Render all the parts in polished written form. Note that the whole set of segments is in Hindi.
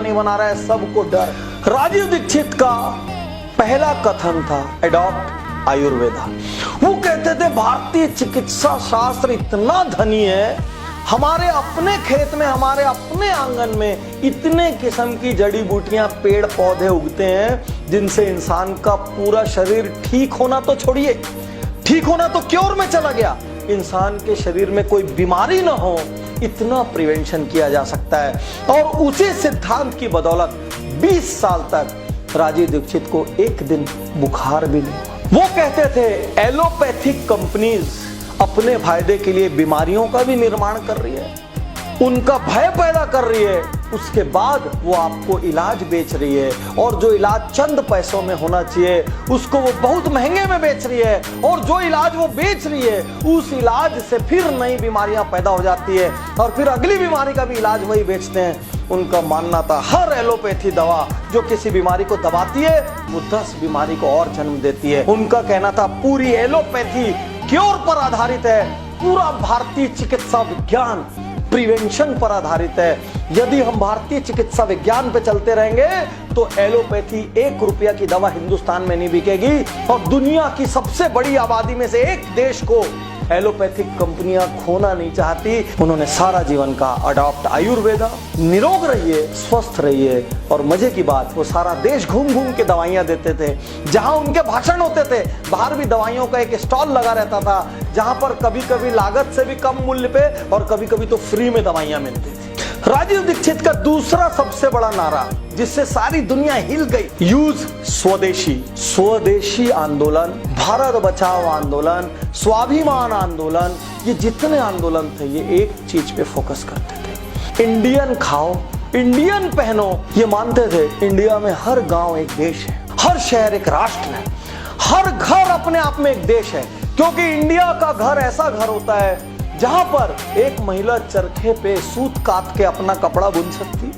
नहीं बना रहा है, सबको डर। राजीव दीक्षित का पहला कथन था एडॉप्ट आयुर्वेदा। वो कहते थे भारतीय चिकित्सा शास्त्र इतना धनी है, हमारे अपने खेत में, हमारे अपने आंगन में इतने किस्म की जड़ी बूटियां, पेड़ पौधे उगते हैं जिनसे इंसान का पूरा शरीर ठीक होना तो छोड़िए, ठीक होना तो क्योर में चला गया, इंसान के शरीर में कोई बीमारी ना हो, इतना प्रिवेंशन किया जा सकता है। और उसी सिद्धांत की बदौलत 20 साल तक राजीव दीक्षित को एक दिन बुखार भी नहीं। वो कहते थे एलोपैथिक कंपनीज अपने फायदे के लिए बीमारियों का भी निर्माण कर रही है, उनका भय पैदा कर रही है, उसके बाद वो आपको इलाज बेच रही है, और जो इलाज चंद पैसों में होना चाहिए उसको वो बहुत महंगे में बेच रही है, और जो इलाज वो बेच रही है उस इलाज से फिर नई बीमारियां पैदा हो जाती है, और फिर अगली बीमारी का भी इलाज वही बेचते हैं। उनका मानना था हर एलोपैथी दवा जो किसी बीमारी को दबाती है वो 10 बीमारी को और जन्म देती है। उनका कहना था पूरी एलोपैथी क्योर पर आधारित है, पूरा भारतीय चिकित्सा विज्ञान प्रिवेंशन पर आधारित है। यदि हम भारतीय चिकित्सा विज्ञान पे चलते रहेंगे तो एलोपैथी 1 रुपया की दवा हिंदुस्तान में नहीं बिकेगी, और दुनिया की सबसे बड़ी आबादी में से एक देश को एलोपैथिक कंपनियां खोना नहीं चाहती। उन्होंने सारा जीवन का अडॉप्ट आयुर्वेदा, निरोग रहिए, स्वस्थ रहिए। और मजे की बात, वो सारा देश घूम घूम के दवाइयां देते थे। जहां उनके भाषण होते थे बाहर भी दवाइयों का एक स्टॉल लगा रहता था, जहां पर कभी कभी लागत से भी कम मूल्य पे और कभी कभी तो फ्री में दवाइयां मिलती थी। राजीव दीक्षित का दूसरा सबसे बड़ा नारा जिससे सारी दुनिया हिल गई, यूज स्वदेशी। स्वदेशी आंदोलन, भारत बचाओ आंदोलन, स्वाभिमान आंदोलन, ये जितने आंदोलन थे ये एक चीज पे फोकस करते थे, इंडियन खाओ, इंडियन पहनो। ये मानते थे इंडिया में हर गांव एक देश है, हर शहर एक राष्ट्र है, हर घर अपने आप में एक देश है, क्योंकि इंडिया का घर ऐसा घर होता है जहां पर एक महिला चरखे पे सूत काट के अपना कपड़ा बुन सकती,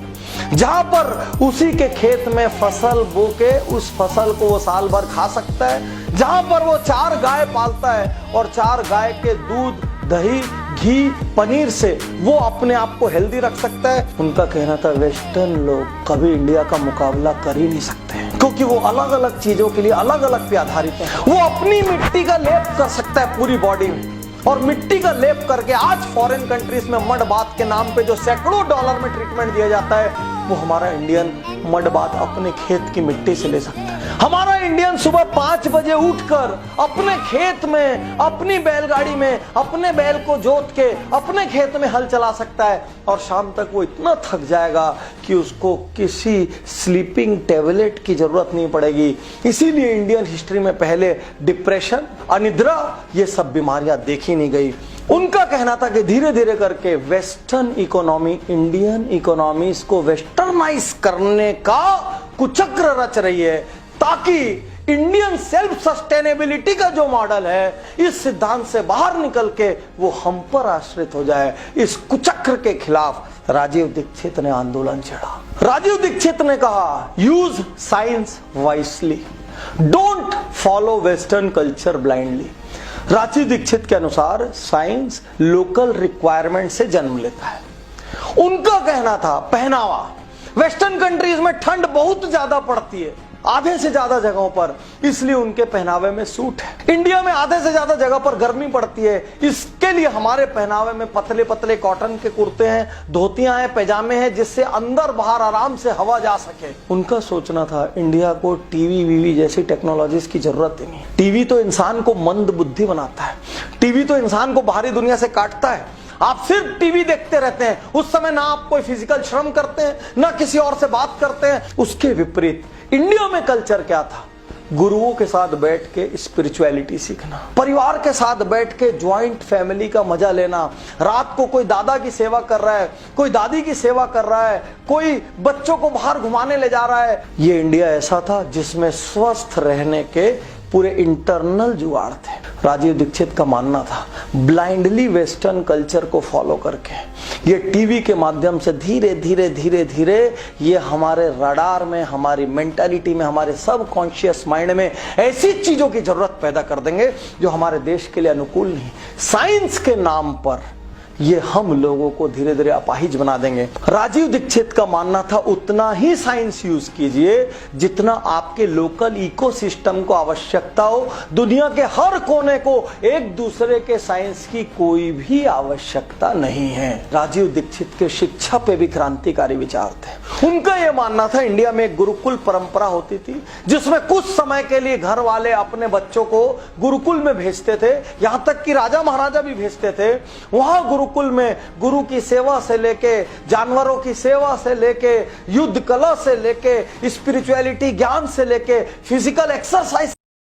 जहां पर उसी के खेत में फसल बो के उस फसल को वो साल भर खा सकता है, जहां पर वो 4 गाय पालता है और 4 गाय के दूध, दही, घी, पनीर से वो अपने आप को हेल्दी रख सकता है। उनका कहना था वेस्टर्न लोग कभी इंडिया का मुकाबला कर ही नहीं सकते, क्योंकि वो अलग अलग चीजों के लिए अलग अलग पे आधारित है। वो अपनी मिट्टी का लेप कर सकता है पूरी बॉडी में, और मिट्टी का लेप करके आज फॉरेन कंट्रीज में मड बाथ के नाम पे जो सैकड़ों डॉलर में ट्रीटमेंट दिया जाता है, वो हमारा इंडियन मड बाथ अपने खेत की मिट्टी से ले सकता है। हमारा इंडियन सुबह 5 बजे उठकर अपने खेत में, अपनी बैलगाड़ी में, अपने बैल को जोत के अपने खेत में हल चला सकता है, और शाम तक वो इतना थक जाएगा कि उसको किसी स्लीपिंग टेबलेट की जरूरत नहीं पड़ेगी। इसीलिए इंडियन हिस्ट्री में पहले डिप्रेशन, अनिद्रा, ये सब बीमारियां देखी नहीं गई। उनका कहना था कि धीरे धीरे करके वेस्टर्न इकोनॉमी इंडियन इकोनॉमीज को वेस्टर्नाइज करने का कुचक्र रच रही है, ताकि इंडियन सेल्फ सस्टेनेबिलिटी का जो मॉडल है इस सिद्धांत से बाहर निकल के वो हम पर आश्रित हो जाए। इस कुचक्र के खिलाफ राजीव दीक्षित ने आंदोलन छेड़ा। राजीव दीक्षित ने कहा use science wisely, don't follow western culture blindly. Rajiv Dixit के अनुसार साइंस लोकल रिक्वायरमेंट से जन्म लेता है। उनका कहना था पहनावा, वेस्टर्न कंट्रीज में ठंड बहुत ज्यादा पड़ती है, आधे से ज्यादा जगहों पर, इसलिए उनके पहनावे में सूट है। इंडिया में आधे से ज्यादा जगह पर गर्मी पड़ती है, इसके लिए हमारे पहनावे में पतले पतले कॉटन के कुर्ते हैं, धोतियां हैं, पैजामे हैं, जिससे अंदर बाहर आराम से हवा जा सके। उनका सोचना था इंडिया को टीवी वीवी जैसी टेक्नोलॉजीज की जरूरत ही नहीं। टीवी तो इंसान को मंद बुद्धि बनाता है, टीवी तो इंसान को बाहरी दुनिया से काटता है। आप सिर्फ टीवी देखते रहते हैं, उस समय ना आप कोई फिजिकल श्रम करते हैं, ना किसी और से बात करते हैं। उसके विपरीत इंडिया में कल्चर क्या था? गुरुओं के साथ बैठ के स्पिरिचुअलिटी सीखना, परिवार के साथ बैठ के ज्वाइंट फैमिली का मजा लेना। रात को कोई दादा की सेवा कर रहा है, कोई दादी की सेवा कर रहा है, कोई बच्चों को बाहर घुमाने ले जा रहा है। ये इंडिया ऐसा था जिसमें स्वस्थ रहने के पूरे इंटरनल जुगाड़ थे। राजीव दीक्षित का मानना था ब्लाइंडली वेस्टर्न कल्चर को फॉलो करके ये टीवी के माध्यम से धीरे धीरे धीरे धीरे ये हमारे रडार में, हमारी मेंटालिटी में, हमारे सबकॉन्शियस माइंड में ऐसी चीजों की जरूरत पैदा कर देंगे जो हमारे देश के लिए अनुकूल नहीं। साइंस के नाम पर ये हम लोगों को धीरे धीरे अपाहिज बना देंगे। राजीव दीक्षित का मानना था उतना ही साइंस यूज कीजिए जितना आपके लोकल इकोसिस्टम को आवश्यकता हो। दुनिया के हर कोने को एक दूसरे के साइंस की कोई भी आवश्यकता नहीं है। राजीव दीक्षित के शिक्षा पे भी क्रांतिकारी विचार थे। उनका यह मानना था इंडिया में एक गुरुकुल परंपरा होती थी जिसमें कुछ समय के लिए घर वाले अपने बच्चों को गुरुकुल में भेजते थे, यहां तक कि राजा महाराजा भी भेजते थे। वहां गुरुकुल में गुरु की सेवा से लेके, जानवरों की सेवा से लेके, युद्ध कला से लेके, स्पिरिचुअलिटी ज्ञान से लेके, फिजिकल एक्सरसाइज